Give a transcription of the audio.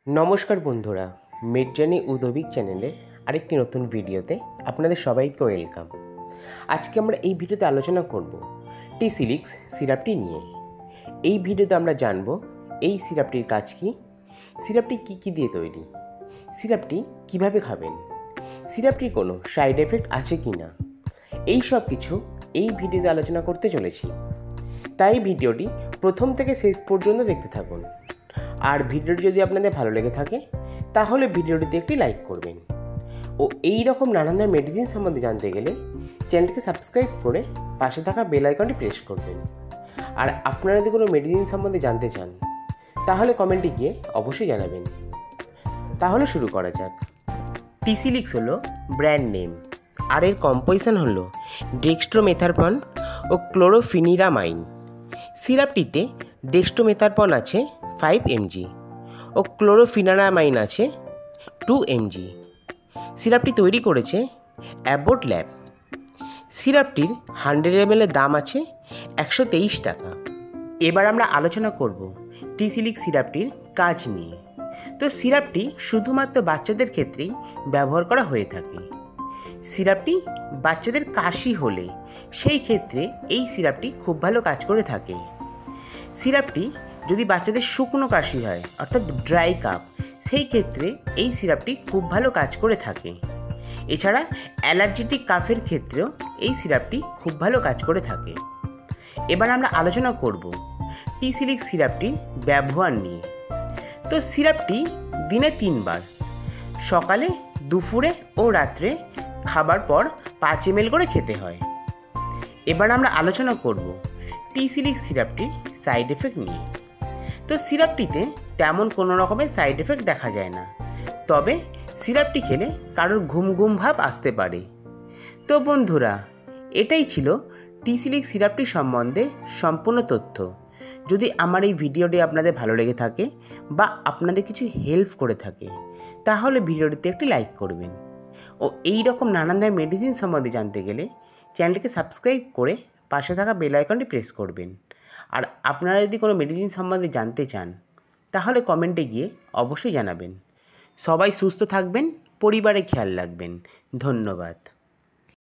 नमस्कार बंधुरा मिर्जानी उद्योगिक चैनल आरेकटी नतून भिडियोते आपनादेर सबाइके वेलकाम। आज के आमरा एई भिडियोते आलोचना करब टीसिलिक्स सिरापटी निये। एई भिडियोते आमरा जानबो एई सिरापटिर काज कि, सिरापटी की दिये तैरी, सिरापटी किभाबे खाबेन, सिरापटिर कोनो साइड एफेक्ट आछे किना, एई सब किछु एई भिडियोते आलोचना करते चलेछि। ताई भिडियोटी प्रथम थेके शेष पर्यन्त देखते थाकुन। और भिडियोटी यदि आपनादेर भालो लेगे थाके ताहले भिडियोटीते एकटी लाइक करबेन ओ एई रकम नानान धरनेर मेडिसिन सम्बन्धे जानते गेले चैनलटिके सबस्क्राइब करे पाशे थाका बेल आइकनटी प्रेस करबेन। और आपनारा यदि कोनो मेडिसिन सम्बन्धे जानते चान ताहले कमेंटे गिये अवश्यई जानाबेन। ताहले शुरू करा जाक। टीसिलिक्स हलो ब्रैंड नेम और एर कम्पोजिशन हलो डेक्सट्रोमेथार्पन और क्लोरोफिनिरामाइन। सिरापटीते डेक्सट्रोमेथार्पन आछे 5 mg और क्लोरोफिनारामाइन आछे 2 mg। सिरापटी तैरी करेছে অ্যাবট ল্যাব। सिरापটির 100 ml এর দাম আছে 123 টাকা। এবার আমরা আলোচনা করব টিসিলিক্স সিরাপটির কাজ নিয়ে। তো সিরাপটি শুধুমাত্র বাচ্চাদের ক্ষেত্রেই ব্যবহার করা হয়ে থাকে। সিরাপটি বাচ্চাদের কাশি হলে সেই ক্ষেত্রে এই সিরাপটি খুব ভালো কাজ করে থাকে। সিরাপটি যদি বাচ্চাদের শুকনো কাশি হয় অর্থাৎ ড্রাই কাপ সেই ক্ষেত্রে এই সিরাপটি খুব ভালো কাজ করে থাকে। এছাড়া অ্যালার্জেটিক কাফের ক্ষেত্রেও এই সিরাপটি খুব ভালো কাজ করে থাকে। এবার আমরা আলোচনা করব টিসিলিক্স সিরাপটির ব্যবহার নিয়ে। তো সিরাপটি দিনে 3 বার সকালে, দুপুরে ও রাত্রে খাবার পর 5 ml করে খেতে হয়। এবার আমরা আলোচনা করব টিসিলিক্স সিরাপটির সাইড এফেক্ট নিয়ে। তো সিরাপটিতে তেমন কোনো রকমের সাইড এফেক্ট দেখা যায় না, তবে সিরাপটি খেলে কারোর ঘুম ঘুম ভাব আসতে পারে। তো বন্ধুরা, এটাই ছিল টিসিলিক্স সিরাপটি সম্বন্ধে সম্পূর্ণ তথ্য। যদি আমার এই ভিডিওটি আপনাদের ভালো লেগে থাকে বা আপনাদের কিছু হেল্প করে থাকে তাহলে ভিডিওটিতে একটি লাইক করবেন ও এই রকম নানান ধরনের মেডিসিন সম্বন্ধে জানতে গেলে চ্যানেলটিকে সাবস্ক্রাইব করে পাশে থাকা বেল আইকনটি প্রেস করবেন। আর আপনারা যদি কোনো মেডিসিন সম্বন্ধে জানতে চান তাহলে কমেন্টে গিয়ে অবশ্যই জানাবেন। সবাই সুস্থ থাকবেন, পরিবারে খেয়াল রাখবেন। ধন্যবাদ।